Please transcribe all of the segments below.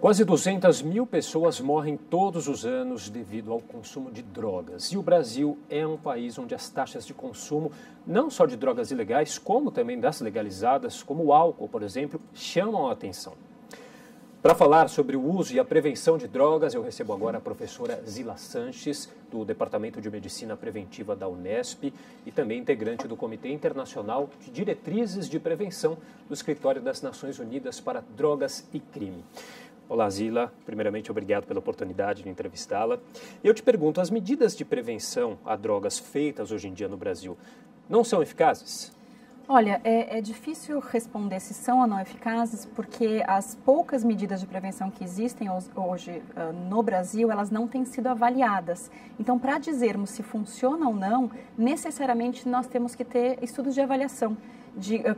Quase 200 mil pessoas morrem todos os anos devido ao consumo de drogas. E o Brasil é um país onde as taxas de consumo, não só de drogas ilegais, como também das legalizadas, como o álcool, por exemplo, chamam a atenção. Para falar sobre o uso e a prevenção de drogas, eu recebo agora a professora Zila Sanches, do Departamento de Medicina Preventiva da Unesp e também integrante do Comitê Internacional de Diretrizes de Prevenção do Escritório das Nações Unidas para Drogas e Crime. Olá, Zila. Primeiramente, obrigado pela oportunidade de entrevistá-la. Eu te pergunto, as medidas de prevenção a drogas feitas hoje em dia no Brasil não são eficazes? Olha, é difícil responder se são ou não eficazes, porque as poucas medidas de prevenção que existem hoje no Brasil, elas não têm sido avaliadas. Então, para dizermos se funciona ou não, necessariamente nós temos que ter estudos de avaliação,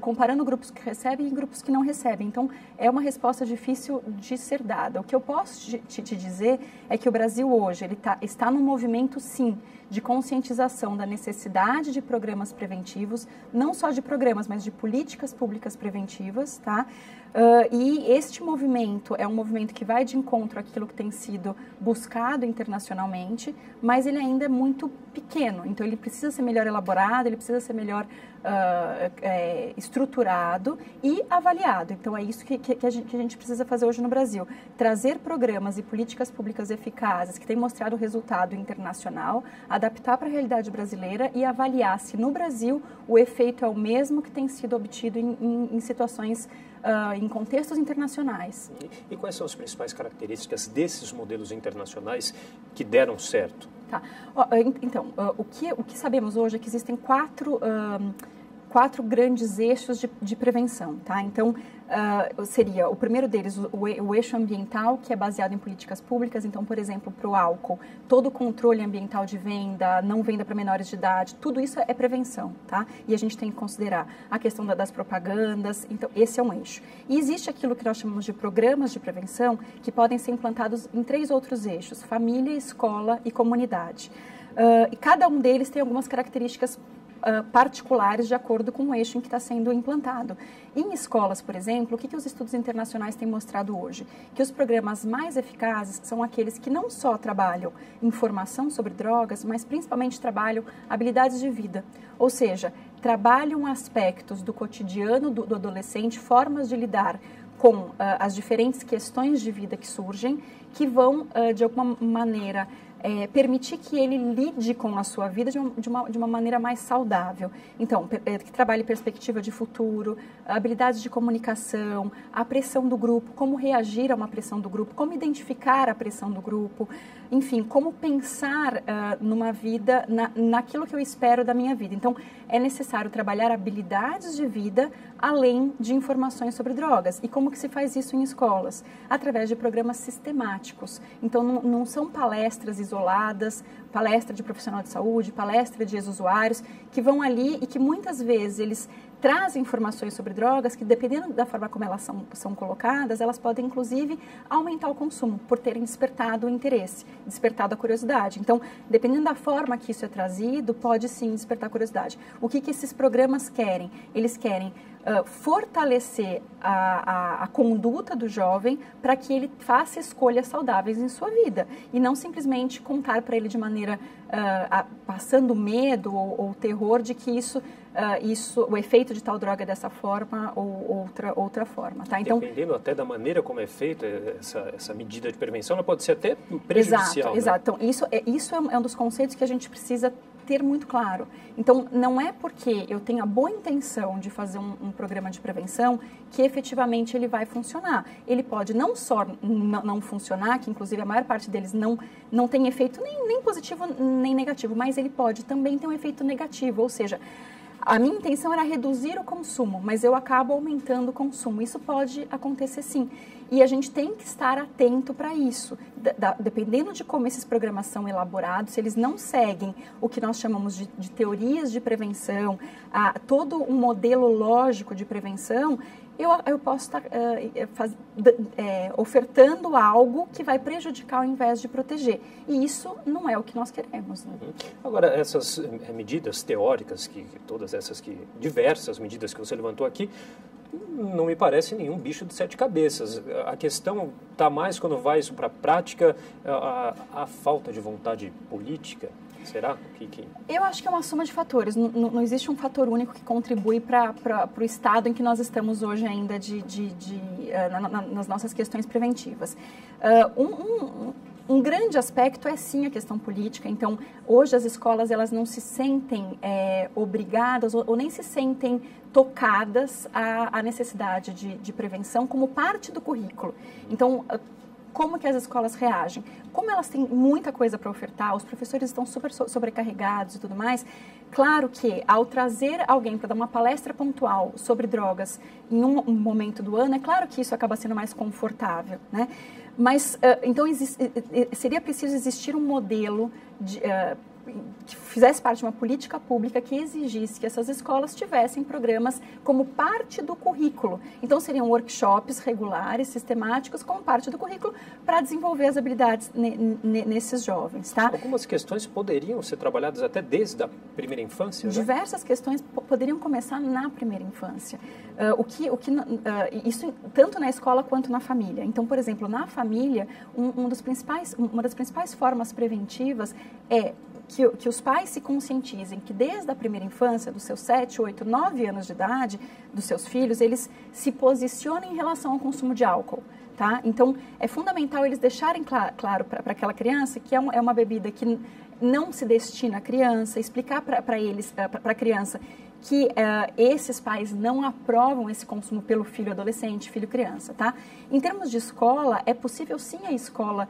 comparando grupos que recebem e grupos que não recebem. Então, é uma resposta difícil de ser dada. O que eu posso te dizer é que o Brasil hoje está num movimento, sim, de conscientização da necessidade de programas preventivos, não só de programas, mas de políticas públicas preventivas, tá? E este movimento é um movimento que vai de encontro àquilo que tem sido buscado internacionalmente, mas ele ainda é muito pequeno, então ele precisa ser melhor elaborado, ele precisa ser melhor estruturado e avaliado. Então é isso que a gente precisa fazer hoje no Brasil, trazer programas e políticas públicas eficazes que têm mostrado resultado internacional, adaptar para a realidade brasileira e avaliar se no Brasil o efeito é o mesmo que tem sido obtido em situações, em contextos internacionais. E quais são as principais características desses modelos internacionais que deram certo? Tá. Então, o que sabemos hoje é que existem quatro grandes eixos de prevenção, tá? Então, seria o primeiro deles, o eixo ambiental, que é baseado em políticas públicas. Então, por exemplo, para o álcool, todo o controle ambiental de venda, não venda para menores de idade, tudo isso é prevenção, tá? E a gente tem que considerar a questão das propagandas. Então, esse é um eixo. E existe aquilo que nós chamamos de programas de prevenção, que podem ser implantados em 3 outros eixos: família, escola e comunidade. E cada um deles tem algumas características particulares de acordo com o eixo em que está sendo implantado. Em escolas, por exemplo, o que os estudos internacionais têm mostrado hoje? Que os programas mais eficazes são aqueles que não só trabalham informação sobre drogas, mas principalmente trabalham habilidades de vida. Ou seja, trabalham aspectos do cotidiano do adolescente, formas de lidar com as diferentes questões de vida que surgem, que vão, de alguma maneira, permitir que ele lide com a sua vida de uma maneira mais saudável. Então, que trabalhe perspectiva de futuro, habilidades de comunicação, a pressão do grupo, como reagir a uma pressão do grupo, como identificar a pressão do grupo, enfim, como pensar numa vida, naquilo que eu espero da minha vida. Então, é necessário trabalhar habilidades de vida além de informações sobre drogas. E como que se faz isso em escolas? Através de programas sistemáticos. Então, não são palestras isoladas, palestra de profissional de saúde, palestra de ex-usuários, que vão ali e que muitas vezes eles trazem informações sobre drogas que, dependendo da forma como elas são colocadas, elas podem, inclusive, aumentar o consumo, por terem despertado o interesse, despertado a curiosidade. Então, dependendo da forma que isso é trazido, pode sim despertar a curiosidade. O que esses programas querem? Eles querem fortalecer a conduta do jovem para que ele faça escolhas saudáveis em sua vida e não simplesmente contar para ele de maneira passando medo ou terror de que o efeito de tal droga é dessa forma ou outra forma, tá? Então, dependendo até da maneira como é feita essa medida de prevenção, ela pode ser até prejudicial. Exato. Então, isso é um dos conceitos que a gente precisa ter muito claro. Então, não é porque eu tenho a boa intenção de fazer um programa de prevenção que efetivamente ele vai funcionar. Ele pode não só não funcionar, que inclusive a maior parte deles não tem efeito nem positivo nem negativo, mas ele pode também ter um efeito negativo, ou seja, a minha intenção era reduzir o consumo, mas eu acabo aumentando o consumo. Isso pode acontecer sim. E a gente tem que estar atento para isso. Dependendo de como esses programas são elaborados, se eles não seguem o que nós chamamos de teorias de prevenção, todo um modelo lógico de prevenção, eu posso estar ofertando algo que vai prejudicar ao invés de proteger. E isso não é o que nós queremos. Né? Agora, essas medidas teóricas, todas essas diversas medidas que você levantou aqui, não me parece nenhum bicho de 7 cabeças. A questão está mais quando vai isso para a prática, a falta de vontade política. Será? Eu acho que é uma soma de fatores. Não existe um fator único que contribui para o estado em que nós estamos hoje ainda nas nossas questões preventivas. Um grande aspecto é sim a questão política. Então, hoje as escolas elas não se sentem obrigadas ou nem se sentem tocadas à necessidade de prevenção como parte do currículo. Então, como que as escolas reagem? Como elas têm muita coisa para ofertar, os professores estão super sobrecarregados e tudo mais, claro que ao trazer alguém para dar uma palestra pontual sobre drogas em um momento do ano, é claro que isso acaba sendo mais confortável, né? Mas, então, seria preciso existir um modelo que fizesse parte de uma política pública que exigisse que essas escolas tivessem programas como parte do currículo. Então, seriam workshops regulares, sistemáticos, como parte do currículo, para desenvolver as habilidades nesses jovens. Tá? Algumas questões poderiam ser trabalhadas até desde a primeira infância? Diversas questões poderiam começar na primeira infância. Isso tanto na escola quanto na família. Então, por exemplo, na família, uma das principais formas preventivas é que os pais se conscientizem que desde a primeira infância, dos seus 7, 8, 9 anos de idade, dos seus filhos, eles se posicionem em relação ao consumo de álcool. Tá? Então, é fundamental eles deixarem claro para aquela criança que é uma bebida que não se destina à criança, explicar para a criança que esses pais não aprovam esse consumo pelo filho adolescente, filho criança, tá? Em termos de escola, é possível sim a escola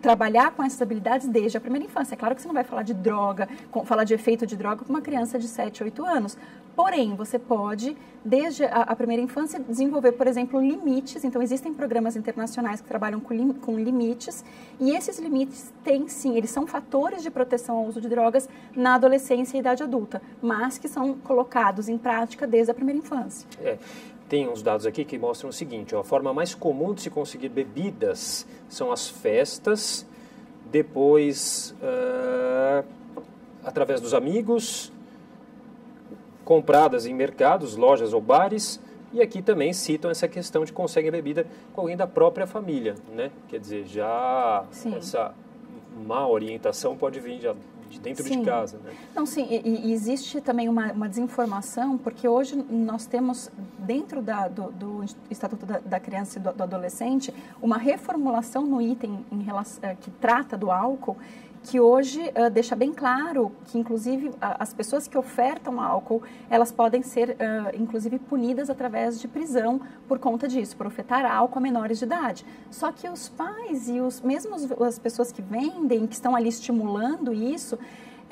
trabalhar com essas habilidades desde a primeira infância. É claro que você não vai falar de droga, falar de efeito de droga com uma criança de 7, 8 anos. Porém, você pode, desde a primeira infância, desenvolver, por exemplo, limites. Então, existem programas internacionais que trabalham com limites. E esses limites têm, sim, eles são fatores de proteção ao uso de drogas na adolescência e idade adulta, mas que são colocados em prática desde a primeira infância. Tem uns dados aqui que mostram o seguinte, a forma mais comum de se conseguir bebidas são as festas, depois através dos amigos, compradas em mercados, lojas ou bares, e aqui também citam essa questão de conseguir bebida com alguém da própria família, né? Quer dizer, já sim, essa má orientação pode vir já de dentro sim, de casa, né? Não, sim, e existe também uma desinformação, porque hoje nós temos, dentro do Estatuto da Criança e do Adolescente, uma reformulação no item que trata do álcool, que hoje deixa bem claro que, inclusive, as pessoas que ofertam álcool, elas podem ser, inclusive, punidas através de prisão por conta disso, por ofertar álcool a menores de idade. Só que os pais e mesmo as pessoas que vendem, que estão ali estimulando isso,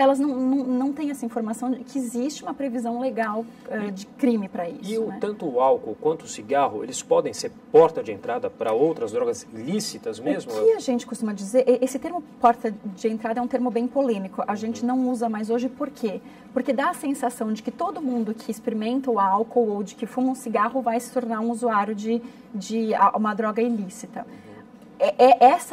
elas não têm essa informação de que existe uma previsão legal de crime para isso. E tanto o álcool quanto o cigarro, eles podem ser porta de entrada para outras drogas ilícitas mesmo? O que a gente costuma dizer, esse termo porta de entrada é um termo bem polêmico. A gente não usa mais hoje, por quê? Porque dá a sensação de que todo mundo que experimenta o álcool ou de que fuma um cigarro vai se tornar um usuário de uma droga ilícita.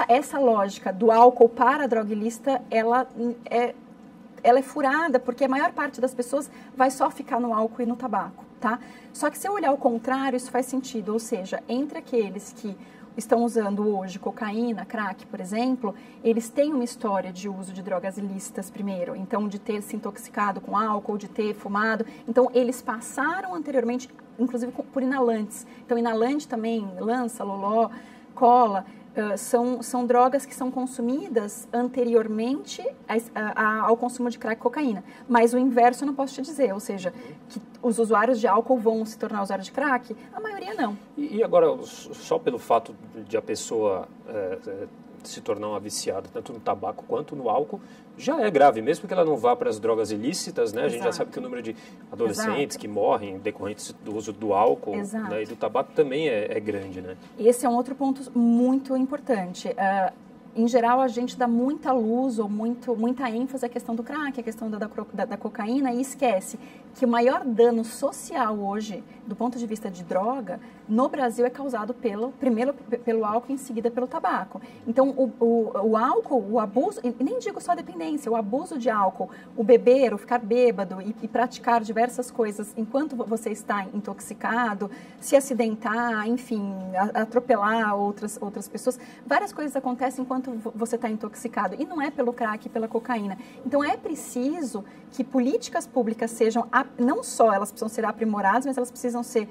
Essa lógica do álcool para a droga ilícita, ela é furada, porque a maior parte das pessoas vai só ficar no álcool e no tabaco, tá? Só que se eu olhar o contrário, isso faz sentido, ou seja, entre aqueles que estão usando hoje cocaína, crack, por exemplo, eles têm uma história de uso de drogas ilícitas primeiro, então de ter se intoxicado com álcool, de ter fumado, então eles passaram anteriormente, inclusive por inalantes, então inalante também, lança, loló, cola, são drogas que são consumidas anteriormente ao consumo de crack e cocaína. Mas o inverso eu não posso te dizer, ou seja, que os usuários de álcool vão se tornar usuários de crack? A maioria não. E agora, só pelo fato de a pessoa se tornar uma viciada, tanto no tabaco quanto no álcool, já é grave, mesmo que ela não vá para as drogas ilícitas, né? Exato. A gente já sabe que o número de adolescentes que morrem decorrentes do uso do álcool, né, e do tabaco também é grande, né? Esse é um outro ponto muito importante. em geral, a gente dá muita luz ou muita ênfase à questão do crack, à questão da cocaína, e esquece que o maior dano social hoje, do ponto de vista de droga, no Brasil é causado primeiro pelo álcool e em seguida pelo tabaco. Então, o álcool, o abuso, e nem digo só a dependência, o abuso de álcool, o beber, o ficar bêbado e praticar diversas coisas enquanto você está intoxicado, se acidentar, enfim, atropelar outras pessoas, várias coisas acontecem enquanto você está intoxicado. E não é pelo crack e pela cocaína. Então, é preciso que políticas públicas sejam, não só elas precisam ser aprimoradas, mas elas precisam ser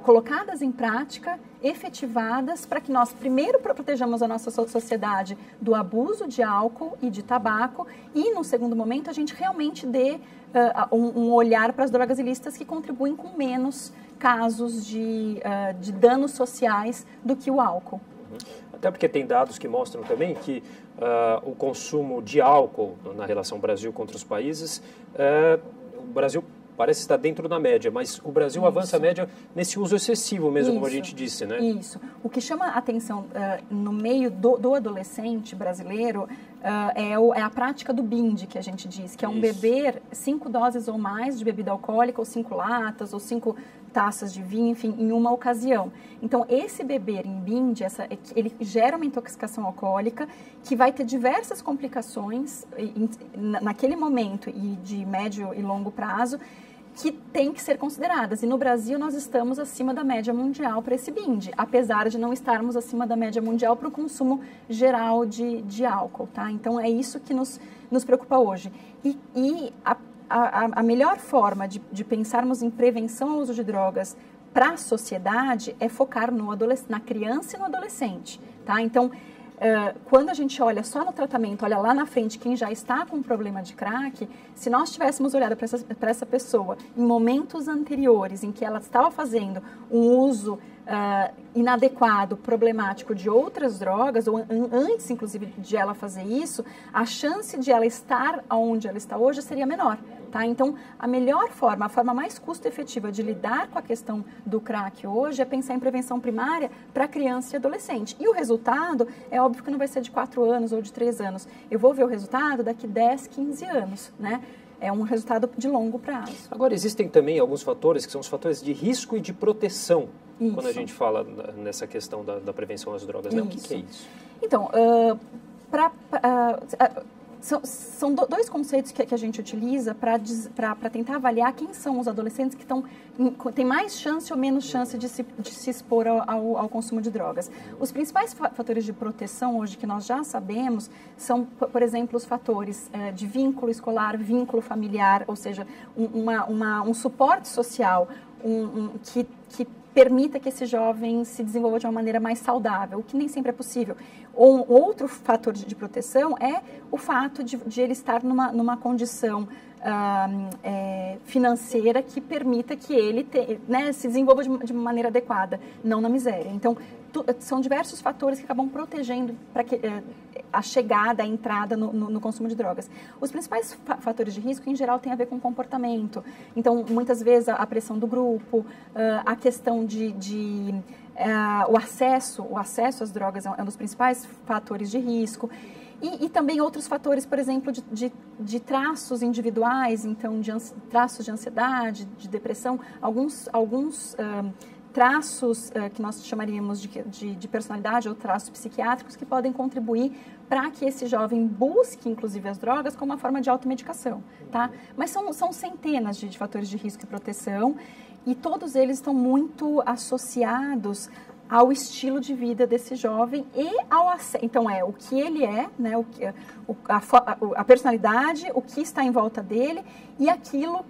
colocadas em prática, efetivadas, para que nós primeiro protejamos a nossa sociedade do abuso de álcool e de tabaco e, no segundo momento, a gente realmente dê um olhar para as drogas ilícitas que contribuem com menos casos de danos sociais do que o álcool. Até porque tem dados que mostram também que o consumo de álcool na relação Brasil contra os países, o Brasil parece estar dentro da média, mas o Brasil avança a média nesse uso excessivo mesmo, como a gente disse, né? Isso. O que chama a atenção no meio do adolescente brasileiro é a prática do binge, que a gente diz, que é um beber 5 doses ou mais de bebida alcoólica, ou 5 latas, ou 5 taças de vinho, enfim, em uma ocasião. Então, esse beber em binge, ele gera uma intoxicação alcoólica que vai ter diversas complicações naquele momento e de médio e longo prazo, que tem que ser consideradas. E no Brasil nós estamos acima da média mundial para esse binge, apesar de não estarmos acima da média mundial para o consumo geral de álcool, tá? Então é isso que nos preocupa hoje. E a melhor forma de pensarmos em prevenção ao uso de drogas para a sociedade é focar na criança e no adolescente, tá? Então, quando a gente olha só no tratamento, olha lá na frente quem já está com problema de crack, se nós tivéssemos olhado para essa pessoa em momentos anteriores em que ela estava fazendo um uso inadequado, problemático de outras drogas, ou antes, inclusive, de ela fazer isso, a chance de ela estar onde ela está hoje seria menor, tá? Então, a forma mais custo-efetiva de lidar com a questão do crack hoje é pensar em prevenção primária para criança e adolescente. E o resultado, é óbvio que não vai ser de 4 anos ou de 3 anos. Eu vou ver o resultado daqui 10, 15 anos, né? É um resultado de longo prazo. Agora, existem também alguns fatores que são os fatores de risco e de proteção, quando a gente fala nessa questão da prevenção às drogas, né? O que é isso? Então, são dois conceitos que a gente utiliza para tentar avaliar quem são os adolescentes que têm mais chance ou menos chance de se expor ao consumo de drogas. Os principais fatores de proteção hoje que nós já sabemos são, por exemplo, os fatores de vínculo escolar, vínculo familiar, ou seja, um suporte social que permita que esse jovem se desenvolva de uma maneira mais saudável, o que nem sempre é possível. Outro fator de proteção é o fato de ele estar numa condição financeira que permita que ele se desenvolva de uma maneira adequada, não na miséria. Então, são diversos fatores que acabam protegendo para que a chegada, a entrada no consumo de drogas. Os principais fatores de risco, em geral, têm a ver com comportamento. Então, muitas vezes, a pressão do grupo, a questão o acesso às drogas é um dos principais fatores de risco. E também outros fatores, por exemplo, de traços individuais, então, traços de ansiedade, de depressão, alguns traços que nós chamaríamos de personalidade ou traços psiquiátricos que podem contribuir para que esse jovem busque, inclusive, as drogas como uma forma de automedicação, tá? Mas são centenas de fatores de risco e proteção e todos eles estão muito associados ao estilo de vida desse jovem e então o que ele é, né, a personalidade, o que está em volta dele e aquilo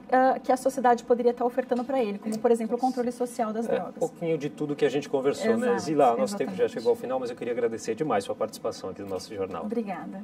que a sociedade poderia estar ofertando para ele, como, por exemplo, o controle social das drogas. Um pouquinho de tudo que a gente conversou, né? Zila, nosso tempo já chegou ao final, mas eu queria agradecer demais sua participação aqui no nosso jornal. Obrigada.